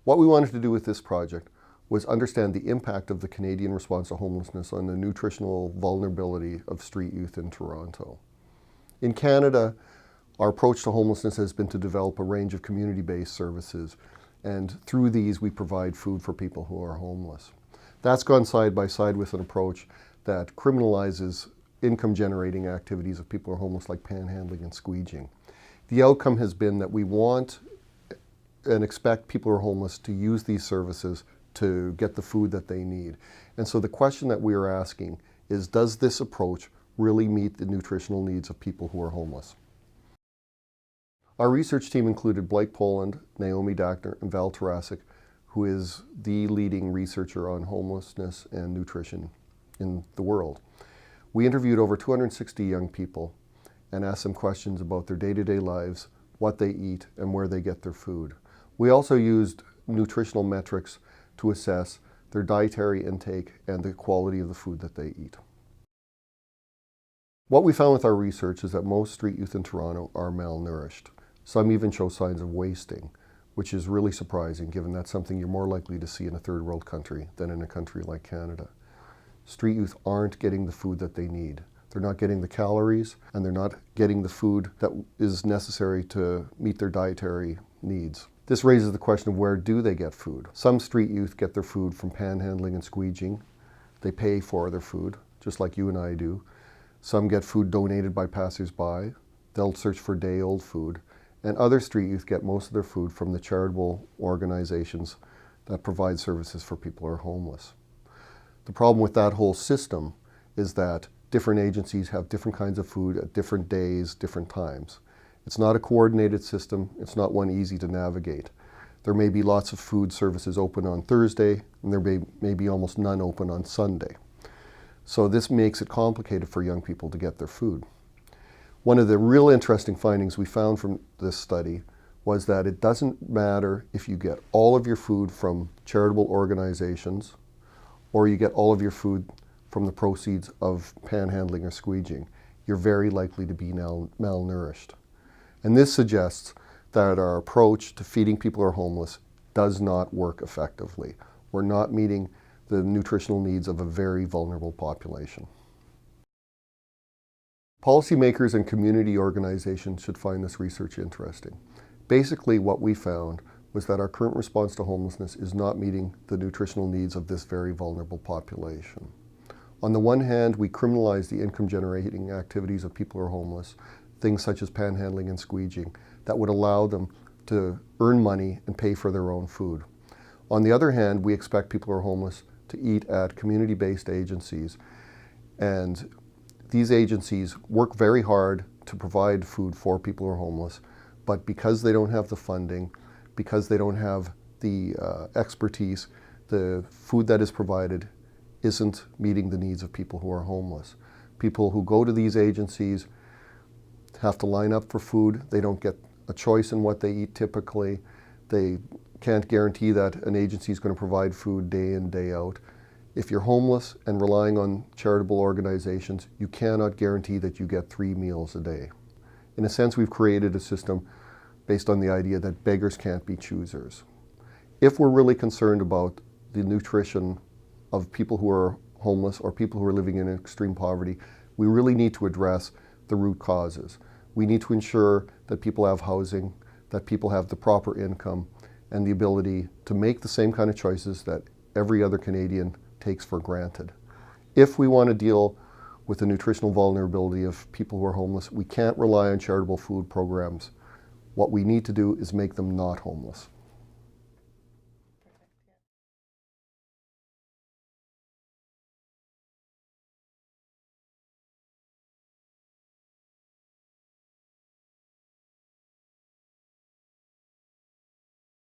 What we wanted to do with this project was understand the impact of the Canadian response to homelessness on the nutritional vulnerability of street youth in Toronto. In Canada, our approach to homelessness has been to develop a range of community-based services, and through these we provide food for people who are homeless. That's gone side by side with an approach that criminalizes income-generating activities of people who are homeless, like panhandling and squeegeeing. The outcome has been that we want and expect people who are homeless to use these services to get the food that they need. And so the question that we are asking is, does this approach really meet the nutritional needs of people who are homeless? Our research team included Blake Poland, Naomi Dackner, and Val Tarasic, who is the leading researcher on homelessness and nutrition in the world. We interviewed over 260 young people and asked them questions about their day-to-day lives, what they eat, and where they get their food. We also used nutritional metrics to assess their dietary intake and the quality of the food that they eat. What we found with our research is that most street youth in Toronto are malnourished. Some even show signs of wasting, which is really surprising given that's something you're more likely to see in a third world country than in a country like Canada. Street youth aren't getting the food that they need. They're not getting the calories, and they're not getting the food that is necessary to meet their dietary needs. This raises the question of, where do they get food? Some street youth get their food from panhandling and squeegeeing. They pay for their food, just like you and I do. Some get food donated by passers-by. They'll search for day-old food. And other street youth get most of their food from the charitable organizations that provide services for people who are homeless. The problem with that whole system is that different agencies have different kinds of food at different days, different times. It's not a coordinated system. It's not one easy to navigate. There may be lots of food services open on Thursday, and there may be almost none open on Sunday. So this makes it complicated for young people to get their food. One of the real interesting findings we found from this study was that it doesn't matter if you get all of your food from charitable organizations or you get all of your food from the proceeds of panhandling or squeegeeing. You're very likely to be malnourished. And this suggests that our approach to feeding people who are homeless does not work effectively. We're not meeting the nutritional needs of a very vulnerable population. Policymakers and community organizations should find this research interesting. Basically, what we found was that our current response to homelessness is not meeting the nutritional needs of this very vulnerable population. On the one hand, we criminalize the income-generating activities of people who are homeless, things such as panhandling and squeegeeing, that would allow them to earn money and pay for their own food. On the other hand, we expect people who are homeless to eat at community-based agencies, and these agencies work very hard to provide food for people who are homeless, but because they don't have the funding, because they don't have the expertise, the food that is provided isn't meeting the needs of people who are homeless. People who go to these agencies have to line up for food. They don't get a choice in what they eat typically. They can't guarantee that an agency is going to provide food day in, day out. If you're homeless and relying on charitable organizations, you cannot guarantee that you get 3 meals a day. In a sense, we've created a system based on the idea that beggars can't be choosers. If we're really concerned about the nutrition of people who are homeless or people who are living in extreme poverty, we really need to address the root causes. We need to ensure that people have housing, that people have the proper income, and the ability to make the same kind of choices that every other Canadian takes for granted. If we want to deal with the nutritional vulnerability of people who are homeless, we can't rely on charitable food programs. What we need to do is make them not homeless.